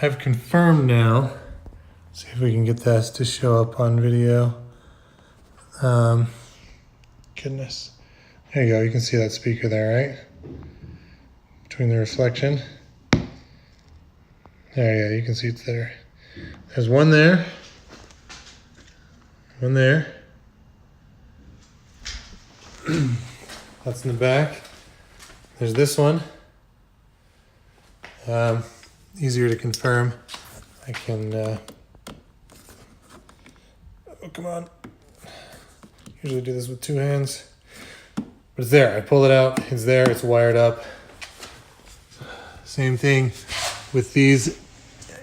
I've confirmed now. See if we can get this to show up on video. Goodness. There you go. You can see that speaker there, right? Between the reflection. There, yeah, you can see it's there. There's one there. One there. That's in the back. There's this one. Easier to confirm. I can, oh, come on. Usually do this with two hands. But it's there. I pull it out. It's there. It's wired up. Same thing with these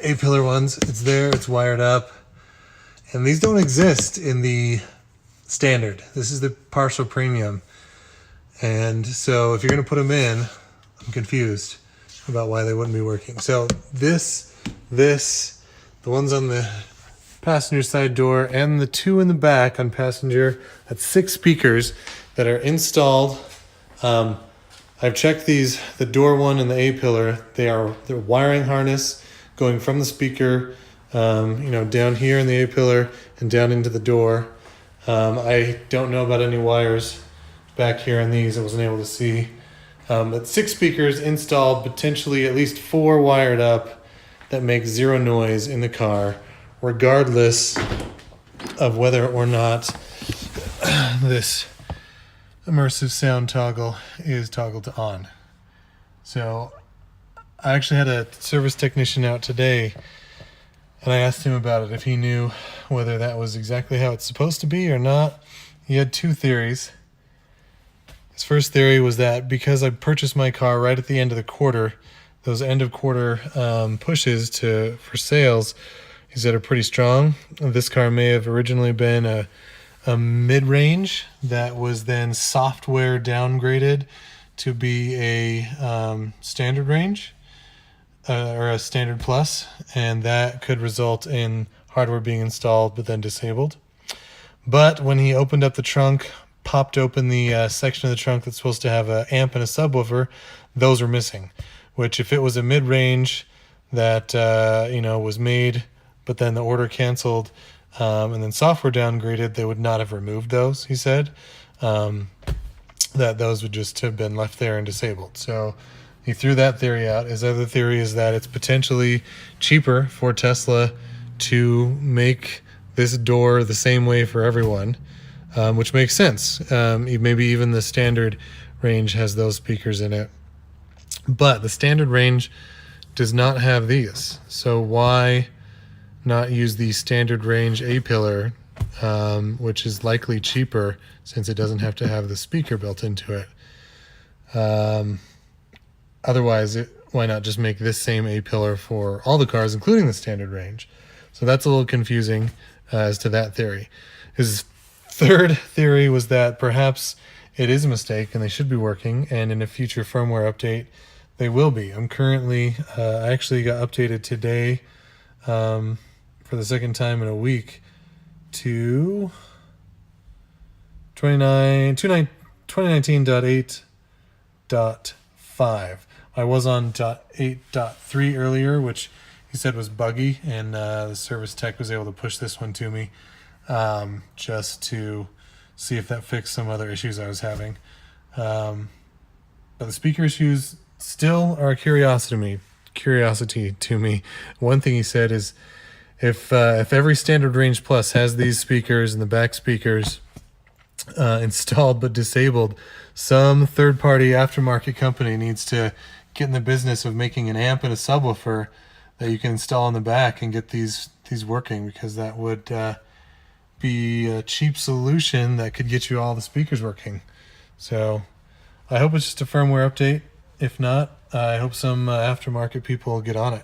A-pillar ones. It's there. It's wired up. And these don't exist in the standard. This is the partial premium. And so if you're going to put them in, I'm confused about why they wouldn't be working. So the ones on the passenger side door and the two in the back on passenger, that's 6 speakers that are installed. I've checked these, the door one and the A-pillar. They're wiring harness going from the speaker, down here in the A-pillar and down into the door. I don't know about any wires back here on these. I wasn't able to see. But 6 speakers installed, potentially at least 4 wired up that make 0 noise in the car, regardless of whether or not this immersive sound toggle is toggled to on. So I actually had a service technician out today, and I asked him about it, if he knew whether that was exactly how it's supposed to be or not. He had 2 theories. His first theory was that because I purchased my car right at the end of the quarter, those end of quarter pushes for sales, he said, are pretty strong. This car may have originally been a mid-range that was then software downgraded to be a standard range or a standard plus, and that could result in hardware being installed but then disabled. But when he opened up the trunk, popped open the section of the trunk that's supposed to have an amp and a subwoofer, those were missing. Which, if it was a mid-range that was made, but then the order canceled, and then software downgraded, they would not have removed those. He said that those would just have been left there and disabled. So he threw that theory out. His other theory is that it's potentially cheaper for Tesla to make this door the same way for everyone. Which makes sense. Maybe even the standard range has those speakers in it. But the standard range does not have these. So why not use the standard range A-pillar, which is likely cheaper since it doesn't have to have the speaker built into it? Otherwise, why not just make this same A-pillar for all the cars, including the standard range? So that's a little confusing as to that theory. His third theory was that perhaps it is a mistake and they should be working, and in a future firmware update they will be. I'm currently I actually got updated today for the second time in a week to 2019.8.5. I was on 8.3 earlier, which he said was buggy, and the service tech was able to push this one to me just to see if that fixed some other issues I was having. But the speaker issues still are a curiosity to me. One thing he said is if every standard range plus has these speakers and the back speakers installed but disabled, some third-party aftermarket company needs to get in the business of making an amp and a subwoofer that you can install in the back and get these working, because that would be a cheap solution that could get you all the speakers working. So I hope it's just a firmware update. If not, I hope some aftermarket people get on it.